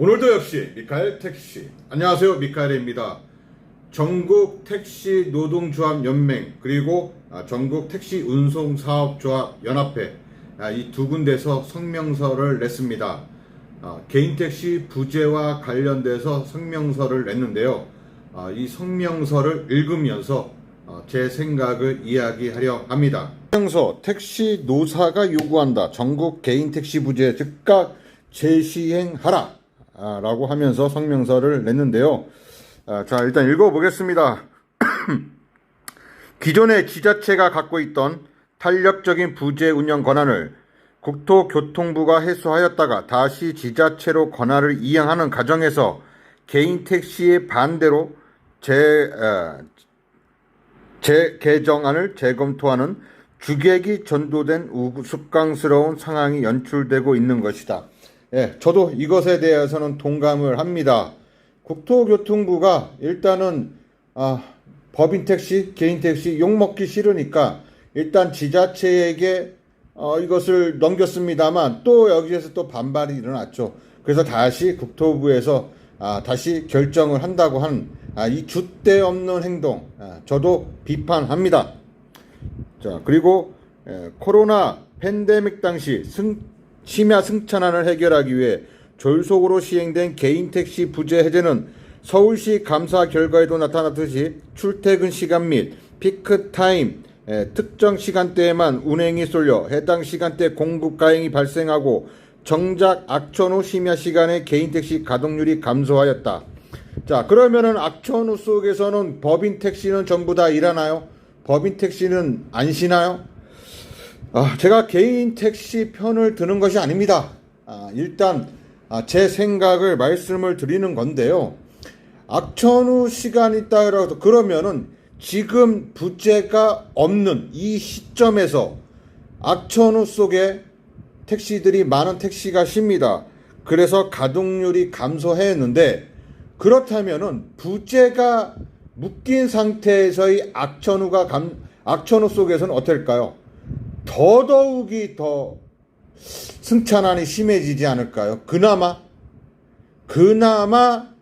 오늘도 역시 미카엘 택시. 안녕하세요, 미카엘입니다. 전국 택시 노동조합 연맹 그리고 전국 택시 운송사업조합 연합회 이 두 군데서 성명서를 냈습니다. 개인 택시 부재와 관련돼서 성명서를 냈는데요. 이 성명서를 읽으면서 제 생각을 이야기하려 합니다. 성명서 택시 노사가 요구한다. 전국 개인 택시 부재 즉각 재시행하라 라고 하면서 성명서를 냈는데요. 자, 일단 읽어보겠습니다. 기존의 지자체가 갖고 있던 탄력적인 부재 운영 권한을 국토교통부가 해소하였다가 다시 지자체로 권한을 이양하는 과정에서 개인 택시의 반대로 재개정안을 재검토하는 주객이 전도된 우스꽝스러운 상황이 연출되고 있는 것이다. 저도 이것에 대해서는 동감을 합니다. 국토교통부가 일단은 법인 택시, 개인 택시 욕먹기 싫으니까 일단 지자체에게 이것을 넘겼습니다만 또 여기에서 또 반발이 일어났죠. 그래서 다시 국토부에서 다시 결정을 한다고 한 이 줏대 없는 행동 저도 비판합니다. 자, 그리고 코로나 팬데믹 당시 심야 승차난을 해결하기 위해 졸속으로 시행된 개인 택시 부재 해제는 서울시 감사 결과에도 나타났듯이 출퇴근 시간 및 피크타임 특정 시간대에만 운행이 쏠려 해당 시간대 공급 가행이 발생하고 정작 악천 후 심야 시간에 개인 택시 가동률이 감소하였다. 자, 그러면은 악천 후 속에서는 법인 택시는 전부 다 일하나요? 법인 택시는 안 쉬나요? 제가 개인 택시 편을 드는 것이 아닙니다. 일단 제 생각을 말씀을 드리는 건데요. 악천 후 시간이 있다 그러면은 지금 부재가 없는 이 시점에서 악천 후 속에 택시들이 많은 택시가 쉽니다. 그래서 가동률이 감소했는데 그렇다면은 부재가 묶인 상태에서의 악천 후 속에서는 어떨까요? 더더욱이 더 승차난이 심해지지 않을까요? 그나마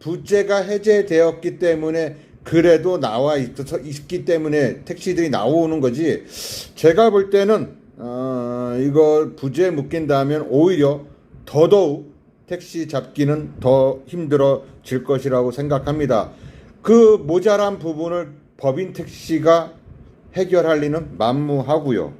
부재가 해제되었기 때문에 그래도 나와 있기 때문에 택시들이 나오는 거지. 제가 볼 때는 이거 부재에 묶인다면 오히려 더더욱 택시 잡기는 더 힘들어질 것이라고 생각합니다. 그 모자란 부분을 법인 택시가 해결할 리는 만무하고요.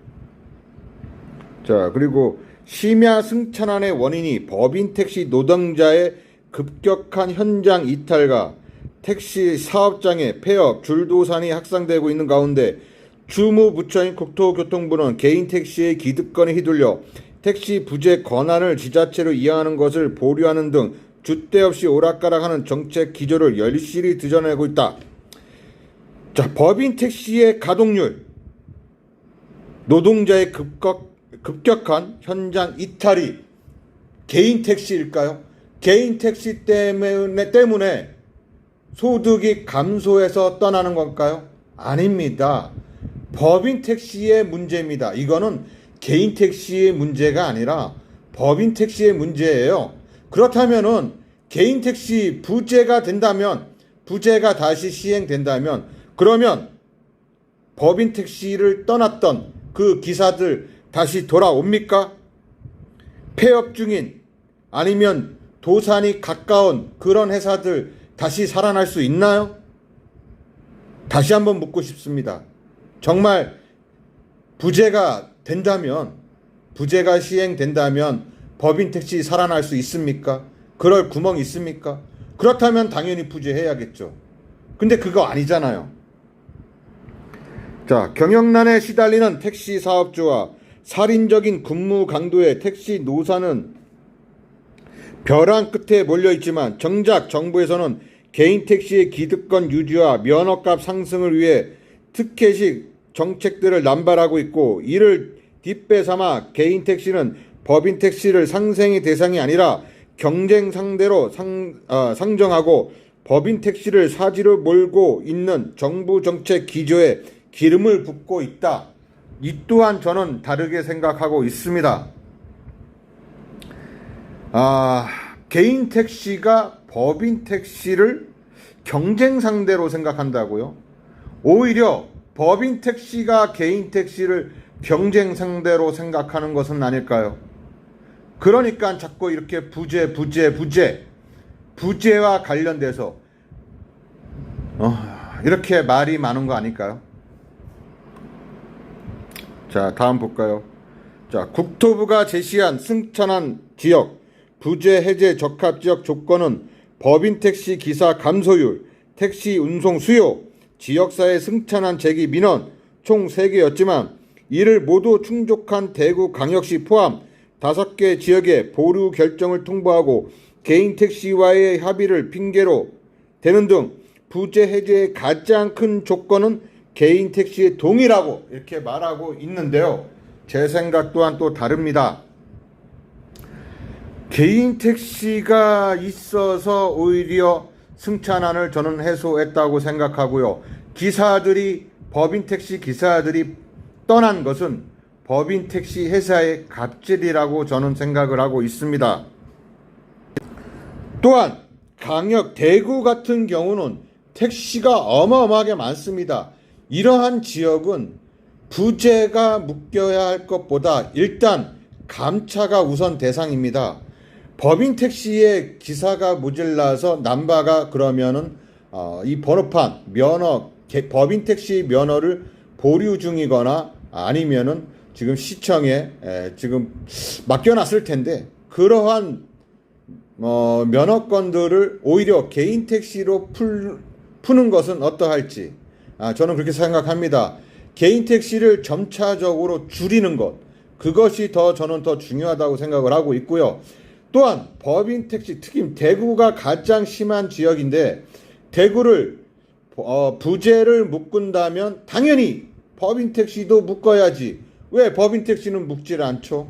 자, 그리고 심야 승차난의 원인이 법인 택시 노동자의 급격한 현장 이탈과 택시 사업장의 폐업, 줄도산이 확산되고 있는 가운데 주무부처인 국토교통부는 개인 택시의 기득권에 휘둘려 택시 부재 권한을 지자체로 이양하는 것을 보류하는 등 줏대 없이 오락가락하는 정책 기조를 열실히 드러내고 있다. 자, 법인 택시의 가동률, 노동자의 급격한 현장 이탈이 개인 택시일까요? 개인 택시 때문에 소득이 감소해서 떠나는 건가요? 아닙니다. 법인 택시의 문제입니다. 이거는 개인 택시의 문제가 아니라 법인 택시의 문제예요. 그렇다면은 개인 택시 부재가 다시 시행된다면 그러면 법인 택시를 떠났던 그 기사들 다시 돌아옵니까? 폐업 중인 아니면 도산이 가까운 그런 회사들 다시 살아날 수 있나요? 다시 한번 묻고 싶습니다. 정말 부재가 시행된다면 법인 택시 살아날 수 있습니까? 그럴 구멍이 있습니까? 그렇다면 당연히 부재해야겠죠. 근데 그거 아니잖아요. 자, 경영난에 시달리는 택시 사업주와 살인적인 근무 강도의 택시 노사는 벼랑 끝에 몰려있지만 정작 정부에서는 개인 택시의 기득권 유지와 면허값 상승을 위해 특혜식 정책들을 남발하고 있고 이를 뒷배삼아 개인 택시는 법인 택시를 상생의 대상이 아니라 경쟁 상대로 상정하고 법인 택시를 사지로 몰고 있는 정부 정책 기조에 기름을 붓고 있다. 이 또한 저는 다르게 생각하고 있습니다. 개인 택시가 법인 택시를 경쟁 상대로 생각한다고요? 오히려 법인 택시가 개인 택시를 경쟁 상대로 생각하는 것은 아닐까요? 그러니까 자꾸 이렇게 부재와 관련돼서 이렇게 말이 많은 거 아닐까요? 자, 다음 볼까요? 자, 국토부가 제시한 승천한 지역 부재 해제 적합 지역 조건은 법인 택시 기사 감소율, 택시 운송 수요, 지역사회 승천한 재기 민원 총 3개였지만 이를 모두 충족한 대구광역시 포함 5개 지역에 보류 결정을 통보하고 개인 택시와의 합의를 핑계로 대는 등 부재 해제의 가장 큰 조건은 개인 택시의 동의라고 이렇게 말하고 있는데요. 제 생각 또한 또 다릅니다. 개인 택시가 있어서 오히려 승차난을 저는 해소했다고 생각하고요. 법인 택시 기사들이 떠난 것은 법인 택시 회사의 갑질이라고 저는 생각을 하고 있습니다. 또한 대구 같은 경우는 택시가 어마어마하게 많습니다. 이러한 지역은 부재가 묶여야 할 것보다 일단 감차가 우선 대상입니다. 법인 택시의 기사가 모질라서 남바가 그러면은 이 번호판 법인 택시 면허를 보류 중이거나 아니면은 지금 시청에 지금 맡겨놨을 텐데 그러한 면허권들을 오히려 개인 택시로 푸는 것은 어떠할지 저는 그렇게 생각합니다. 개인 택시를 점차적으로 줄이는 것 그것이 저는 더 중요하다고 생각을 하고 있고요. 또한 법인 택시 특히 대구가 가장 심한 지역인데 대구를 부재를 묶은다면 당연히 법인 택시도 묶어야지 왜 법인 택시는 묶질 않죠?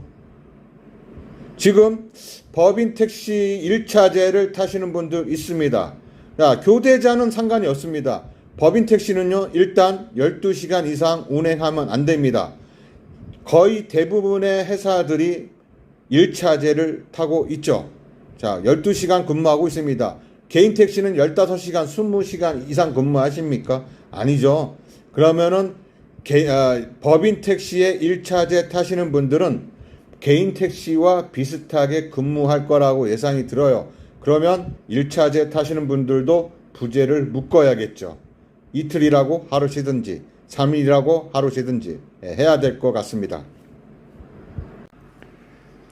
지금 법인 택시 1차제를 타시는 분들 있습니다. 교대자는 상관이 없습니다. 법인 택시는요 일단 12시간 이상 운행하면 안 됩니다. 거의 대부분의 회사들이 1차제를 타고 있죠. 자, 12시간 근무하고 있습니다. 개인 택시는 15시간, 20시간 이상 근무하십니까? 아니죠. 그러면은 법인 택시의 1차제 타시는 분들은 개인 택시와 비슷하게 근무할 거라고 예상이 들어요. 그러면 1차제 타시는 분들도 부재를 묶어야겠죠. 이틀이라고 하루 쉬든지 3일이라고 하루 쉬든지 해야 될 것 같습니다.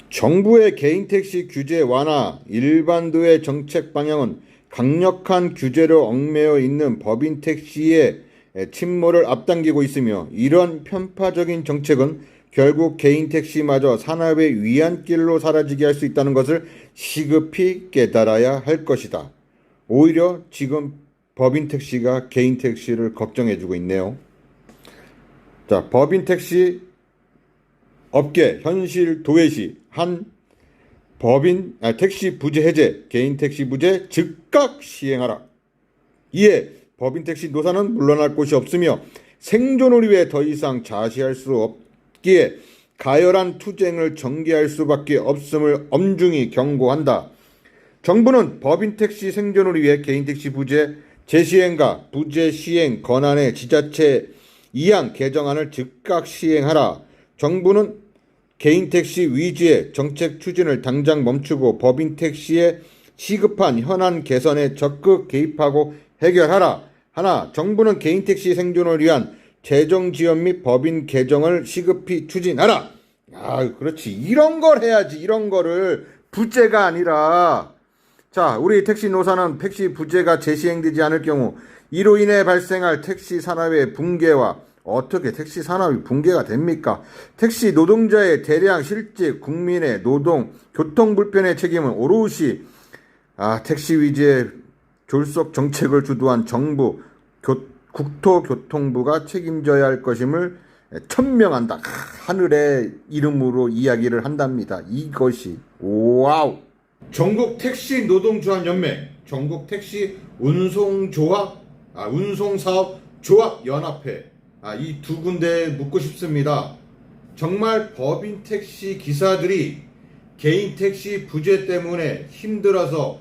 정부의 개인 택시 규제 완화, 일반도의 정책 방향은 강력한 규제로 얽매여 있는 법인 택시의 침몰을 앞당기고 있으며 이런 편파적인 정책은 결국 개인 택시마저 산업의 위안길로 사라지게 할 수 있다는 것을 시급히 깨달아야 할 것이다. 오히려 지금 법인 택시가 개인 택시를 걱정해주고 있네요. 자, 법인 택시 업계 현실 도외시 한 택시 부재 해제, 개인 택시 부재 즉각 시행하라. 이에 법인 택시 노사는 물러날 곳이 없으며 생존을 위해 더 이상 자시할 수 없기에 가열한 투쟁을 전개할 수밖에 없음을 엄중히 경고한다. 정부는 법인 택시 생존을 위해 개인 택시 부재 재시행과 부재 시행 권한의 지자체 2항 개정안을 즉각 시행하라. 정부는 개인 택시 위주의 정책 추진을 당장 멈추고 법인 택시의 시급한 현안 개선에 적극 개입하고 해결하라. 하나, 정부는 개인 택시 생존을 위한 재정 지원 및 법인 개정을 시급히 추진하라. 그렇지. 이런 걸 해야지. 이런 거를 부재가 아니라. 자, 우리 택시 노사는 택시 부재가 재시행되지 않을 경우 이로 인해 발생할 택시 산업의 붕괴와 어떻게 택시 산업이 붕괴가 됩니까? 택시 노동자의 대량 실직, 국민의 노동, 교통 불편의 책임은 오롯이 택시 위주의 졸속 정책을 주도한 정부, 국토교통부가 책임져야 할 것임을 천명한다. 하늘의 이름으로 이야기를 한답니다. 이것이 와우. 전국 택시 노동조합연맹, 전국 택시 운송조합, 운송사업조합 연합회, 이 두 군데 묻고 싶습니다. 정말 법인 택시 기사들이 개인 택시 부재 때문에 힘들어서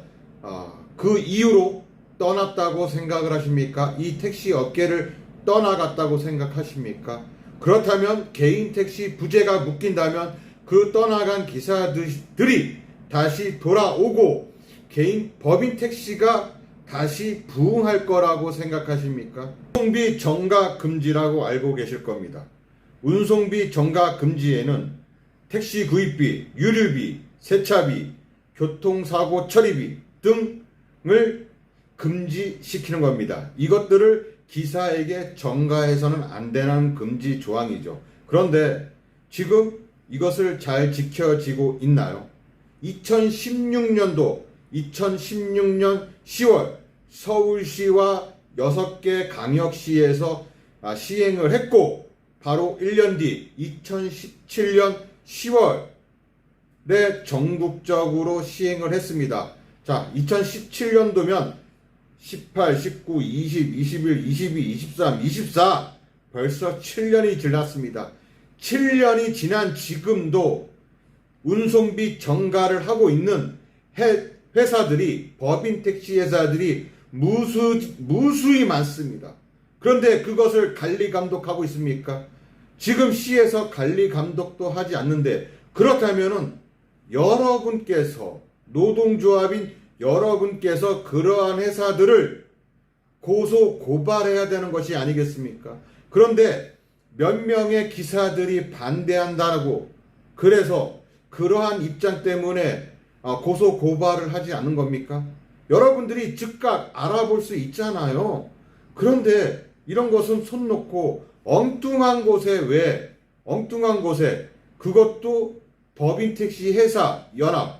그 이유로 떠났다고 생각을 하십니까? 이 택시 업계를 떠나갔다고 생각하십니까? 그렇다면 개인 택시 부재가 묶인다면 그 떠나간 기사들이 다시 돌아오고 개인 법인 택시가 다시 부흥할 거라고 생각하십니까? 운송비 정가 금지라고 알고 계실 겁니다. 운송비 정가 금지에는 택시 구입비, 유류비, 세차비, 교통사고 처리비 등을 금지시키는 겁니다. 이것들을 기사에게 정가해서는 안 되는 금지 조항이죠. 그런데 지금 이것을 잘 지켜지고 있나요? 2016년 10월 서울시와 6개 강역시에서 시행을 했고 바로 1년 뒤 2017년 10월에 전국적으로 시행을 했습니다. 자, 2017년도면 18, 19, 20, 21, 22, 23, 24 벌써 7년이 지났습니다. 7년이 지난 지금도 운송비 정가를 하고 있는 회사들이, 법인 택시 회사들이 무수히 많습니다. 그런데 그것을 관리 감독하고 있습니까? 지금 시에서 관리 감독도 하지 않는데, 그렇다면은 여러분께서, 노동조합인 여러분께서 그러한 회사들을 고소 고발해야 되는 것이 아니겠습니까? 그런데 몇 명의 기사들이 반대한다고, 그래서 그러한 입장 때문에 고소 고발을 하지 않는 겁니까? 여러분들이 즉각 알아볼 수 있잖아요. 그런데 이런 것은 손 놓고 엉뚱한 곳에 그것도 법인 택시 회사 연합,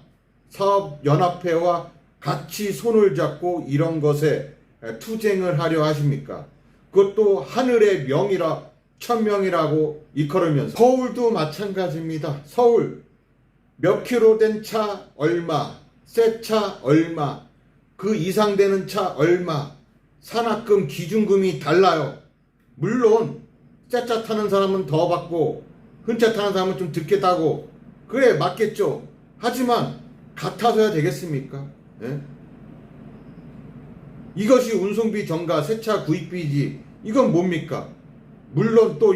사업연합회와 같이 손을 잡고 이런 것에 투쟁을 하려 하십니까? 그것도 하늘의 명이라 천명이라고 이끌으면서. 서울도 마찬가지입니다. 서울 몇 킬로 된 차 얼마, 새 차 얼마, 그 이상 되는 차 얼마, 산악금 기준금이 달라요. 물론 새 차 타는 사람은 더 받고 흔차 타는 사람은 좀 늦게 타고, 그래 맞겠죠. 하지만 같아서야 되겠습니까? 예? 이것이 운송비 정가, 새차 구입비지. 이건 뭡니까? 물론 또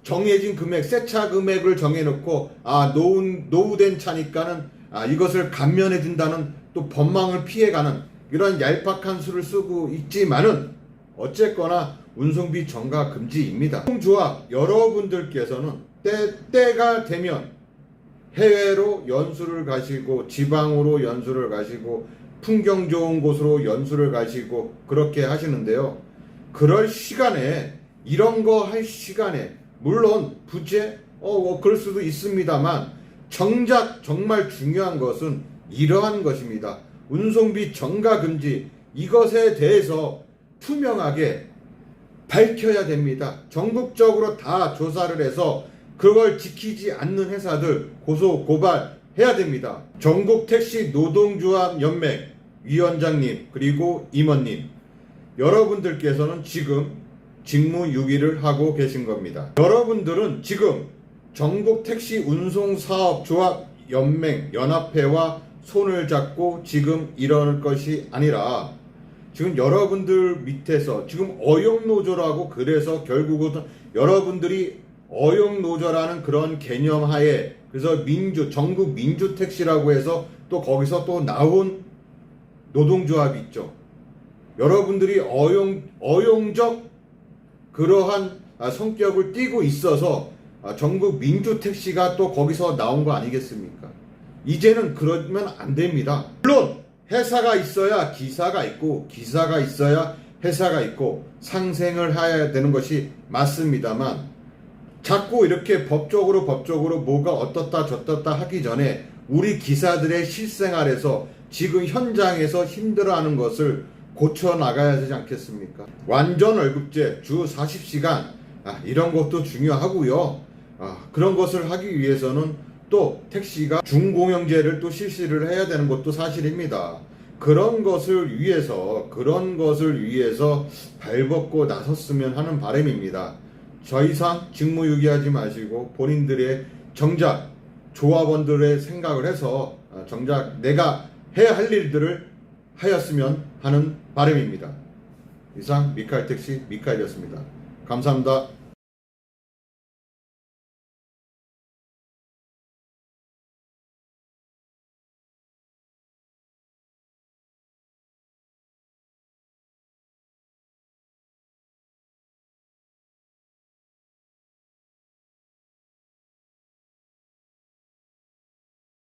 정해진 금액, 새차 금액을 정해놓고 노후된 차니까는 이것을 감면해 준다는 또 법망을 피해가는 이런 얄팍한 수를 쓰고 있지만은 어쨌거나 운송비 정가 금지입니다. 운송조합 여러분들께서는 때가 되면 해외로 연수를 가시고 지방으로 연수를 가시고 풍경 좋은 곳으로 연수를 가시고 그렇게 하시는데요. 그럴 시간에, 이런 거 할 시간에, 물론 부재 그럴 수도 있습니다만 정작 정말 중요한 것은 이러한 것입니다. 운송비 정가 금지, 이것에 대해서 투명하게 밝혀야 됩니다. 전국적으로 다 조사를 해서 그걸 지키지 않는 회사들 고소 고발해야 됩니다. 전국 택시 노동조합 연맹 위원장님 그리고 임원님, 여러분들께서는 지금 직무유기를 하고 계신 겁니다. 여러분들은 지금 전국 택시 운송사업조합 연맹 연합회와 손을 잡고 지금 이럴 것이 아니라 지금 여러분들 밑에서 지금 어용노조라고, 그래서 결국은 여러분들이 어용노조라는 그런 개념 하에, 그래서 전국 민주택시라고 해서 또 거기서 또 나온 노동조합이 있죠. 여러분들이 어용적 그러한 성격을 띠고 있어서 전국 민주택시가 또 거기서 나온 거 아니겠습니까? 이제는 그러면 안 됩니다. 물론 회사가 있어야 기사가 있고, 기사가 있어야 회사가 있고, 상생을 해야 되는 것이 맞습니다만, 자꾸 이렇게 법적으로 뭐가 어떻다 저떻다 하기 전에 우리 기사들의 실생활에서 지금 현장에서 힘들어하는 것을 고쳐 나가야 되지 않겠습니까? 완전 월급제, 주 40시간 이런 것도 중요하고요. 그런 것을 하기 위해서는 또 택시가 준공영제를 또 실시를 해야 되는 것도 사실입니다. 그런 것을 위해서 발벗고 나섰으면 하는 바람입니다. 더 이상 직무유기하지 마시고 본인들의 정작 조합원들의 생각을 해서 정작 내가 해야 할 일들을 하였으면 하는 바람입니다. 이상 미카엘 택시 미카엘이었습니다. 감사합니다.